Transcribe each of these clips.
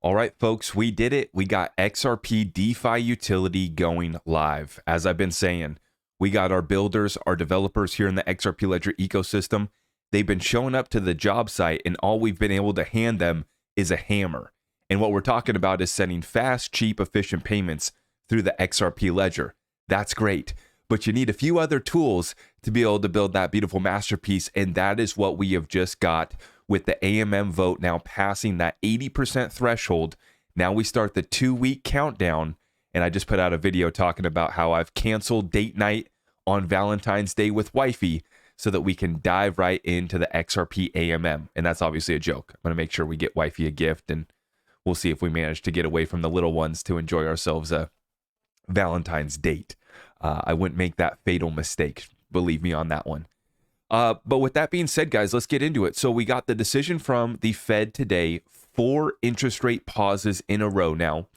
All right, folks, we did it. We got XRP DeFi Utility going live. As I've been saying, we got our builders, our developers here in the XRP Ledger ecosystem. They've been showing up to the job site, and all we've been able to hand them is a hammer. And what we're talking about is sending fast, cheap, efficient payments through the XRP Ledger. That's great. But you need a few other tools to be able to build that beautiful masterpiece, and that is what we have just got with the AMM vote now passing that 80% threshold. Now we start the 2-week countdown, and I just put out a video talking about how I've canceled date night on Valentine's Day with wifey so that we can dive right into the XRP AMM. And that's obviously a joke. I'm going to make sure we get wifey a gift, and we'll see if we manage to get away from the little ones to enjoy ourselves a Valentine's date. I wouldn't make that fatal mistake. Believe me on that one. But with that being said, guys, let's get into it. So we got the decision from the Fed today, 4 interest rate pauses in a row now.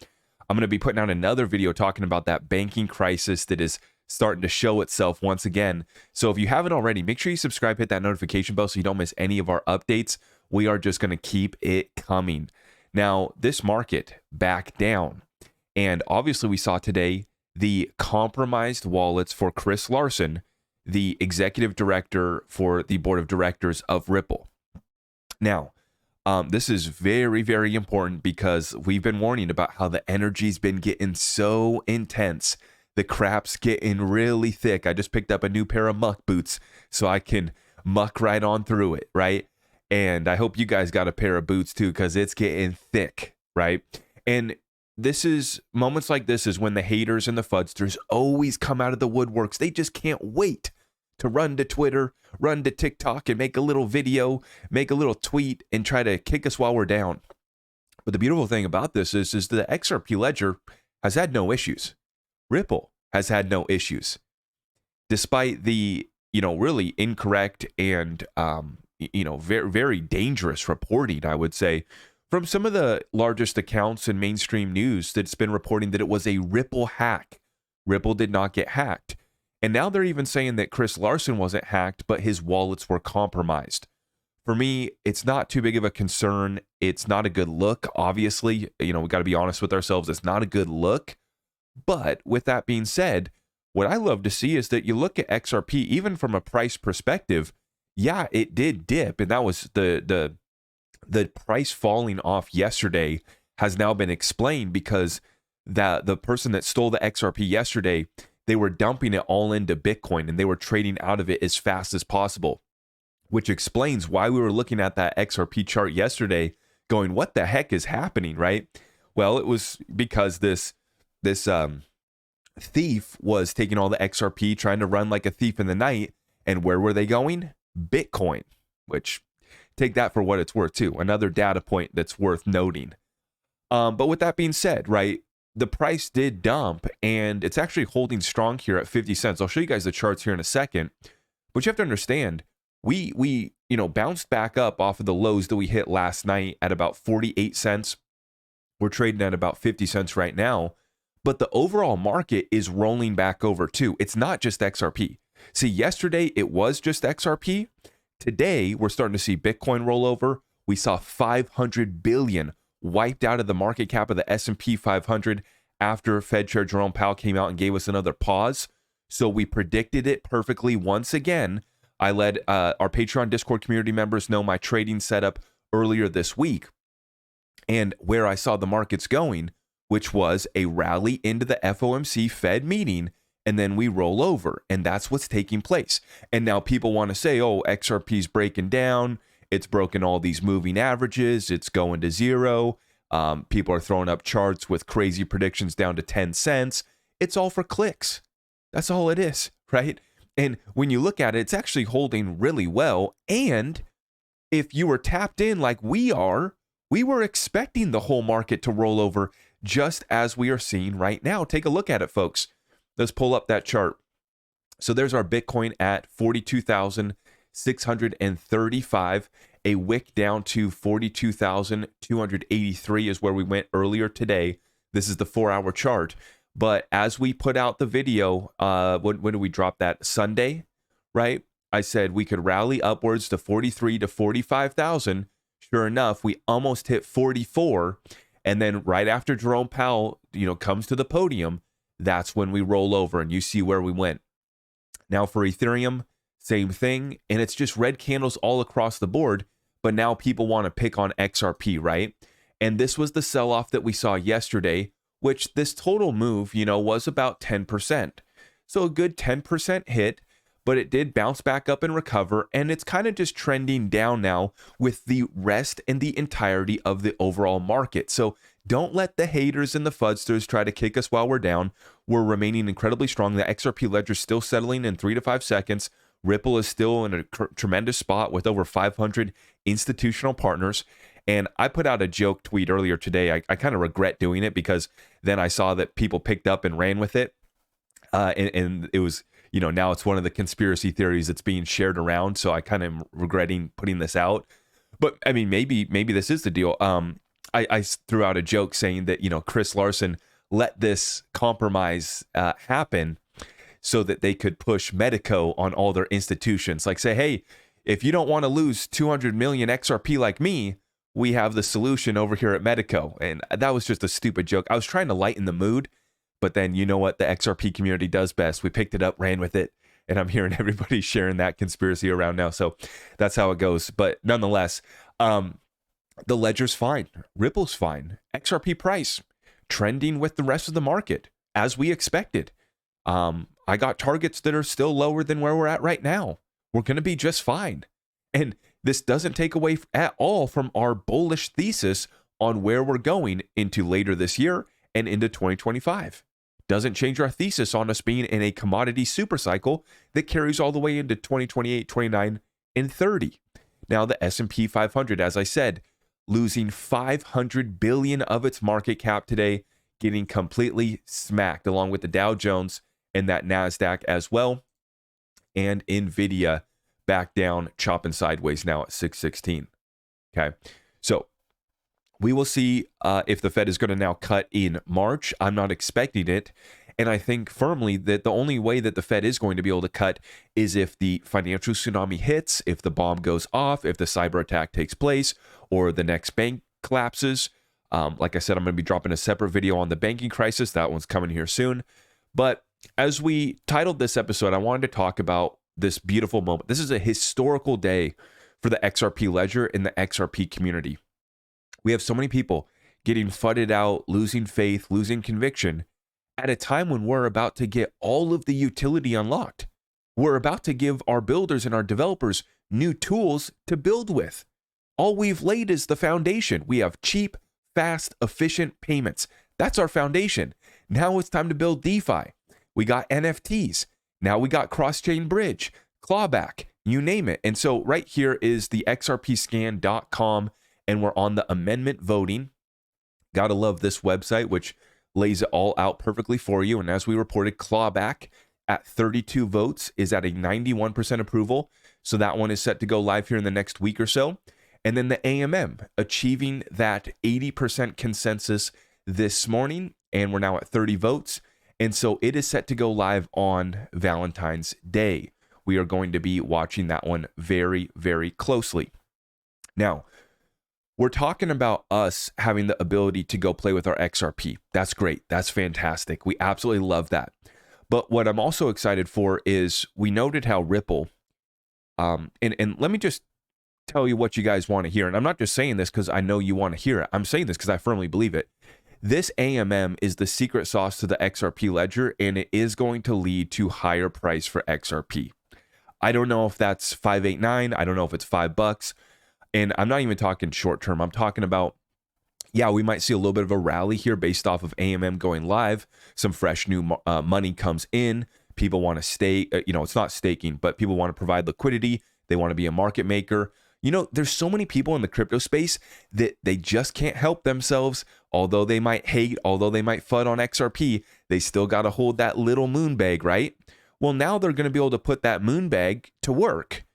I'm going to be putting out another video talking about that banking crisis that is starting to show itself once again. So if you haven't already, make sure you subscribe, hit that notification bell so you don't miss any of our updates. We are just going to keep it coming. Now, this market back down. And obviously we saw today the compromised wallets for Chris Larsen, the executive director for the board of directors of Ripple. Now, this is very, very important because we've been warning about how the energy's been getting so intense. The crap's getting really thick. I just picked up a new pair of muck boots so I can muck right on through it, right? And I hope you guys got a pair of boots too, because it's getting thick, right? And this is moments like this is when the haters and the fudsters always come out of the woodworks. They just can't wait to run to Twitter, run to TikTok, and make a little video, make a little tweet, and try to kick us while we're down. But the beautiful thing about this is the XRP Ledger has had no issues. Ripple has had no issues, despite the really incorrect and very, very dangerous reporting, I would say, from some of the largest accounts in mainstream news that's been reporting that it was a Ripple hack. Ripple did not get hacked. And now they're even saying that Chris Larsen wasn't hacked, but his wallets were compromised. For me, it's not too big of a concern. It's not a good look, obviously. We got to be honest with ourselves. It's not a good look. But with that being said, what I love to see is that you look at XRP, even from a price perspective, yeah, it did dip. And that was the price falling off yesterday has now been explained because the person that stole the XRP yesterday, they were dumping it all into Bitcoin and they were trading out of it as fast as possible, which explains why we were looking at that XRP chart yesterday going, what the heck is happening, right? Well, it was because this thief was taking all the XRP, trying to run like a thief in the night. And where were they going? Bitcoin, which take that for what it's worth too. Another data point that's worth noting. But with that being said, right, the price did dump and it's actually holding strong here at 50 cents. I'll show you guys the charts here in a second, but you have to understand, we bounced back up off of the lows that we hit last night at about 48 cents. We're trading at about 50 cents right now, but the overall market is rolling back over too. It's not just XRP. See, yesterday it was just XRP. Today, we're starting to see Bitcoin roll over. We saw 500 billion wiped out of the market cap of the S&P 500 after Fed Chair Jerome Powell came out and gave us another pause. So we predicted it perfectly once again. I let our Patreon Discord community members know my trading setup earlier this week and where I saw the markets going, which was a rally into the FOMC Fed meeting, and then we roll over, and that's what's taking place. And now people want to say, oh, XRP's breaking down. It's broken all these moving averages. It's going to zero. People are throwing up charts with crazy predictions down to 10 cents. It's all for clicks. That's all it is, right? And when you look at it, it's actually holding really well. And if you were tapped in like we are, we were expecting the whole market to roll over just as we are seeing right now. Take a look at it, folks. Let's pull up that chart. So there's our Bitcoin at 42,635. A wick down to 42,283 is where we went earlier today. This is the 4-hour chart. But as we put out the video, when did we drop that? Sunday, right? I said we could rally upwards to 43 to 45,000. Sure enough, we almost hit 44. And then right after Jerome Powell, comes to the podium, that's when we roll over and you see where we went. Now for Ethereum, same thing. And it's just red candles all across the board. But now people want to pick on XRP, right? And this was the sell-off that we saw yesterday, which this total move, was about 10%. So a good 10% hit, but it did bounce back up and recover. And it's kind of just trending down now with the rest and the entirety of the overall market. So don't let the haters and the fudsters try to kick us while we're down. We're remaining incredibly strong. The XRP ledger is still settling in 3 to 5 seconds. Ripple is still in a tremendous spot with over 500 institutional partners. And I put out a joke tweet earlier today. I kind of regret doing it because then I saw that people picked up and ran with it. And it was, now it's one of the conspiracy theories that's being shared around. So I kind of am regretting putting this out. But I mean, maybe this is the deal. I threw out a joke saying that, Chris Larson let this compromise happen so that they could push Medico on all their institutions. Like say, hey, if you don't want to lose 200 million XRP like me, we have the solution over here at Medico. And that was just a stupid joke. I was trying to lighten the mood, but then you know what the XRP community does best. We picked it up, ran with it, and I'm hearing everybody sharing that conspiracy around now. So that's how it goes. But nonetheless, the ledger's fine. Ripple's fine. XRP price trending with the rest of the market as we expected. I got targets that are still lower than where we're at right now. We're going to be just fine. And this doesn't take away at all from our bullish thesis on where we're going into later this year and into 2025. Doesn't change our thesis on us being in a commodity super cycle that carries all the way into 2028, 29, and 30. Now the S&P 500, as I said, losing 500 billion of its market cap today, getting completely smacked along with the Dow Jones and that NASDAQ as well. And NVIDIA back down, chopping sideways now at 616. Okay, so we will see if the Fed is going to now cut in March. I'm not expecting it. And I think firmly that the only way that the Fed is going to be able to cut is if the financial tsunami hits, if the bomb goes off, if the cyber attack takes place, or the next bank collapses. Like I said, I'm going to be dropping a separate video on the banking crisis. That one's coming here soon. But as we titled this episode, I wanted to talk about this beautiful moment. This is a historical day for the XRP ledger and the XRP community. We have so many people getting fudded out, losing faith, losing conviction at a time when we're about to get all of the utility unlocked. We're about to give our builders and our developers new tools to build with. All we've laid is the foundation. We have cheap, fast, efficient payments. That's our foundation. Now it's time to build DeFi. We got NFTs. Now we got cross-chain bridge, clawback, you name it. And so right here is the xrpscan.com, and we're on the amendment voting. Gotta love this website, which lays it all out perfectly for you. And as we reported, clawback at 32 votes is at a 91% approval. So that one is set to go live here in the next week or so. And then the AMM achieving that 80% consensus this morning, and we're now at 30 votes. And so it is set to go live on Valentine's Day. We are going to be watching that one very, very closely. Now, we're talking about us having the ability to go play with our XRP. That's great. That's fantastic. We absolutely love that. But what I'm also excited for is we noted how Ripple, and let me just tell you what you guys want to hear. And I'm not just saying this because I know you want to hear it. I'm saying this because I firmly believe it. This AMM is the secret sauce to the XRP ledger, and it is going to lead to higher price for XRP. I don't know if that's 589. I don't know if it's $5. And I'm not even talking short term. I'm talking about, yeah, we might see a little bit of a rally here based off of AMM going live. Some fresh new money comes in. People want to stay, it's not staking, but people want to provide liquidity. They want to be a market maker. There's so many people in the crypto space that they just can't help themselves. Although they might hate, although they might FUD on XRP, they still got to hold that little moon bag, right? Well, now they're going to be able to put that moon bag to work.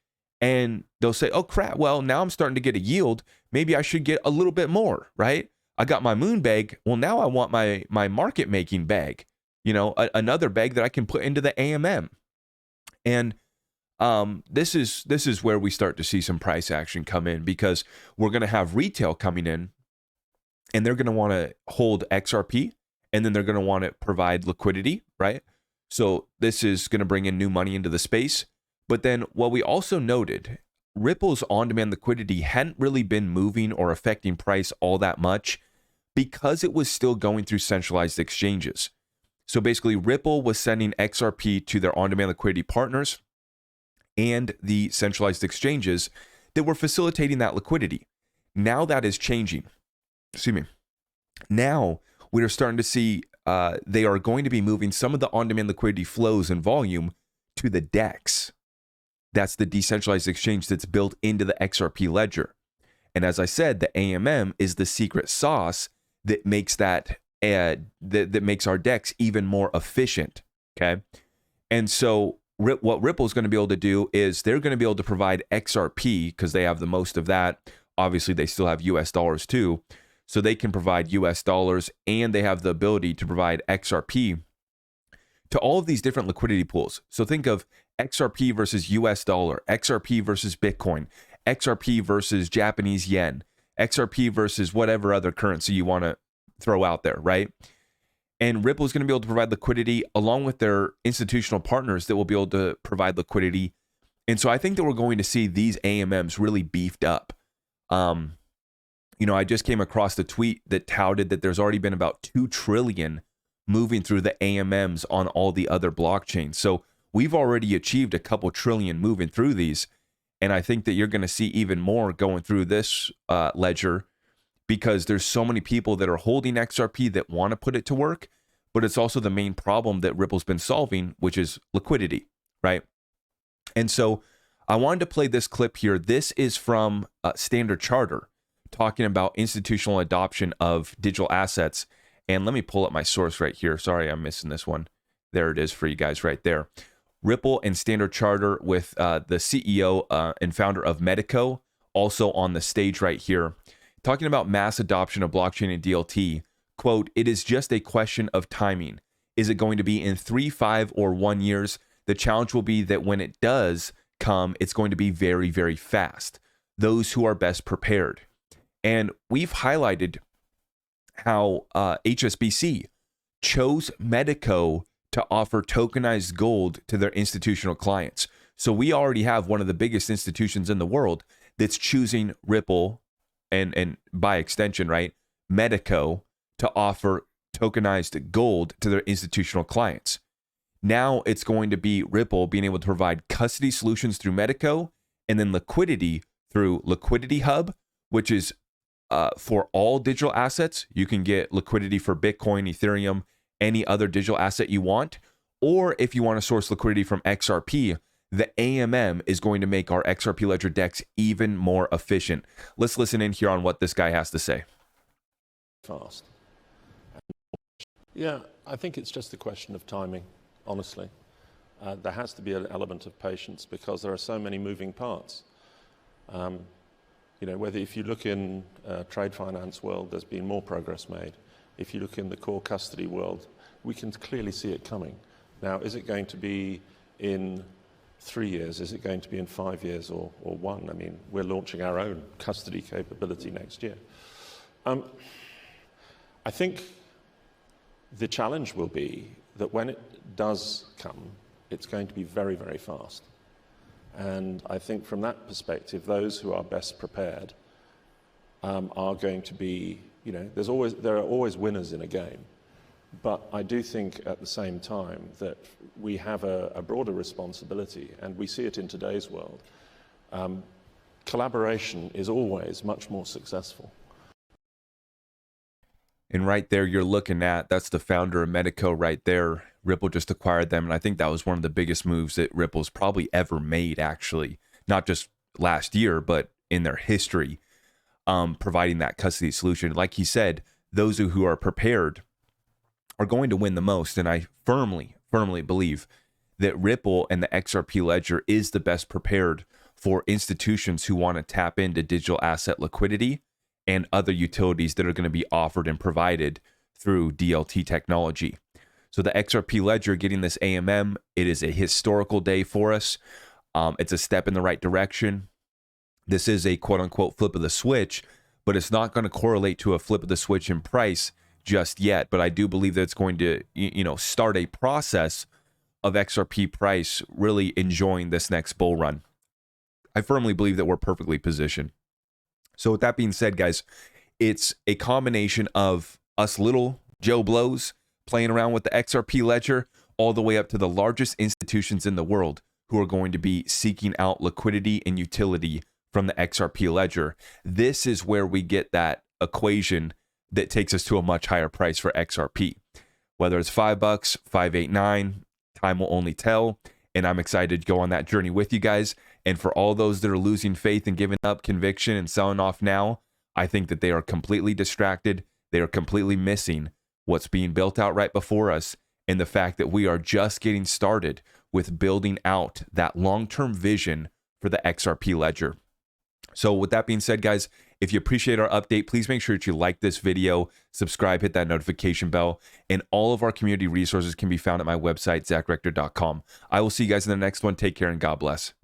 And they'll say, oh, crap, well, now I'm starting to get a yield. Maybe I should get a little bit more, right? I got my moon bag. Well, now I want my market making bag, another bag that I can put into the AMM. And this is where we start to see some price action come in, because we're going to have retail coming in and they're going to want to hold XRP, and then they're going to want to provide liquidity, right? So this is going to bring in new money into the space. But then what we also noted, Ripple's on-demand liquidity hadn't really been moving or affecting price all that much because it was still going through centralized exchanges. So basically, Ripple was sending XRP to their on-demand liquidity partners and the centralized exchanges that were facilitating that liquidity. Now that is changing. Excuse me. Now we are starting to see they are going to be moving some of the on-demand liquidity flows and volume to the DEX. That's the decentralized exchange that's built into the XRP ledger. And as I said, the AMM is the secret sauce that makes that makes our DEX even more efficient. Okay, and so what Ripple is going to be able to do is they're going to be able to provide XRP because they have the most of that. Obviously, they still have US dollars too, so they can provide US dollars, and they have the ability to provide XRP to all of these different liquidity pools. So think of XRP versus US dollar, XRP versus Bitcoin, XRP versus Japanese yen, XRP versus whatever other currency you want to throw out there, right? And Ripple is going to be able to provide liquidity along with their institutional partners that will be able to provide liquidity. And so I think that we're going to see these AMMs really beefed up. I just came across the tweet that touted that there's already been about 2 trillion moving through the AMMs on all the other blockchains. So we've already achieved a couple trillion moving through these. And I think that you're going to see even more going through this ledger, because there's so many people that are holding XRP that want to put it to work, but it's also the main problem that Ripple's been solving, which is liquidity, right? And so I wanted to play this clip here. This is from Standard Charter talking about institutional adoption of digital assets. And let me pull up my source right here. Sorry, I'm missing this one. There it is for you guys right there. Ripple and Standard Charter with the CEO and founder of Medico also on the stage right here, talking about mass adoption of blockchain and DLT. Quote, "It is just a question of timing. Is it going to be in 3, 5, or 1 years? The challenge will be that when it does come, it's going to be very, very fast. Those who are best prepared." And we've highlighted how HSBC chose Medico to offer tokenized gold to their institutional clients. So we already have one of the biggest institutions in the world that's choosing Ripple and by extension, right, Medico, to offer tokenized gold to their institutional clients. Now it's going to be Ripple being able to provide custody solutions through Medico, and then liquidity through Liquidity Hub, which is for all digital assets. You can get liquidity for Bitcoin, Ethereum, any other digital asset you want. Or if you want to source liquidity from XRP, the AMM is going to make our XRP Ledger DEX even more efficient. Let's listen in here on what this guy has to say. Fast. Yeah, I think it's just a question of timing, honestly. There has to be an element of patience because there are so many moving parts. Whether if you look in trade finance world, there's been more progress made. If you look in the core custody world, we can clearly see it coming. Now, is it going to be in 3 years? Is it going to be in 5 years or 1? I mean, we're launching our own custody capability next year. I think the challenge will be that when it does come, it's going to be very, very fast. And I think from that perspective, those who are best prepared are going to be, there are always winners in a game. But I do think at the same time that we have a broader responsibility, and we see it in today's world. Collaboration is always much more successful. And right there, you're looking at, that's the founder of Medico right there. Ripple just acquired them. And I think that was one of the biggest moves that Ripple's probably ever made, actually. Not just last year, but in their history, providing that custody solution. Like he said, those who are prepared are going to win the most. And I firmly believe that Ripple and the XRP ledger is the best prepared for institutions who want to tap into digital asset liquidity and other utilities that are going to be offered and provided through DLT technology. So the XRP ledger getting this AMM, it is a historical day for us. It's a step in the right direction. This is a quote unquote flip of the switch, but it's not going to correlate to a flip of the switch in price just yet. But I do believe that it's going to, start a process of XRP price really enjoying this next bull run. I firmly believe that we're perfectly positioned. So with that being said, guys, it's a combination of us little Joe Blows playing around with the XRP ledger all the way up to the largest institutions in the world who are going to be seeking out liquidity and utility from the XRP ledger. This is where we get that equation that takes us to a much higher price for XRP. Whether it's $5, $5.89, time will only tell. And I'm excited to go on that journey with you guys. And for all those that are losing faith and giving up conviction and selling off now, I think that they are completely distracted. They are completely missing what's being built out right before us, and the fact that we are just getting started with building out that long-term vision for the XRP ledger. So with that being said, guys, if you appreciate our update, please make sure that you like this video, subscribe, hit that notification bell, and all of our community resources can be found at my website, zachrector.com. I will see you guys in the next one. Take care and God bless.